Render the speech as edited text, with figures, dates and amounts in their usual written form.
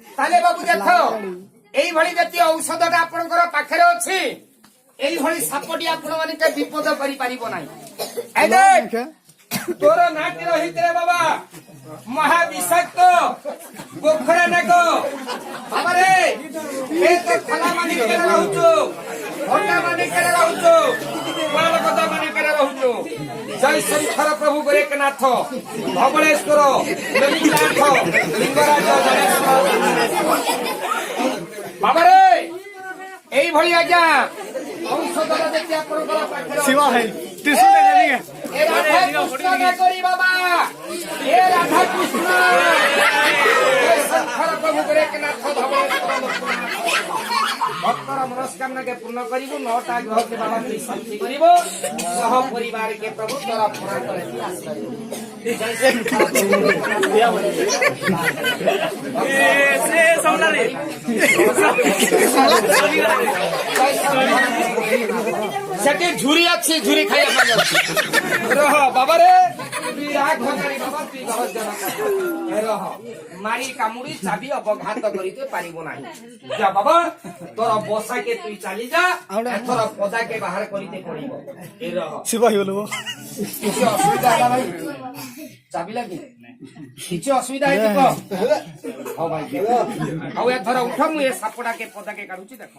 তাহলে বাবু দেখ এইভাবে জাতীয় ঔষধটা আপনার পাখে অছি এইভাবে সাপটি আপনার মানে বিপদ করে পারিব নাই তোর নাটি রহিতে বাবা মহা বিষাক্ত গোখরা নাক বাবারে এ তো খলা মানি কেন রহুଛୁ ঘন্টা মানি কেন রহুଛୁ মালকতা মানি কেন রহুଛୁ জয় শঙ্কর প্রভু গোরেখনাথ ধবଳେଶ୍ୱର লোকনাথ লিঙ্গরাজ বাবারে এইভাবে আজ্ঞা ঔষধটা দেখি আপনার পাখে শিবা ভাই ত্রিশুল দেখে বাবা এ রাধা কৃষ্ণ শঙ্কর প্রভু গোরেখনাথ ভক্তর মনস্কামনাকে পূর্ণ করিব 9টা গ্রহকে বাবা তুই শান্তি করিব সহ পরিবারকে প্রভু তোরা পুরা করে সেটি ঝুরি আছে ঝুরি খাইয়া রহ বাবারে মারি কামুড়ি চাবি অপঘাত করিতে পারিব না যা বাবা তোর বসাকে তুই চালি যা এথর পদাকে বাহার করিতে পড়িব এ রহ শিবা হইল কিছু অসুবিধা ହେଲା ভাই চাবি লাগি কিছু অসুবিধা হইছে কহ হও ভাই ଆଉ ଏଥର ଉଠ ମୁଁ ଏ ସାପଟାକେ ପଦାକେ କାଢୁଛି ଦେଖ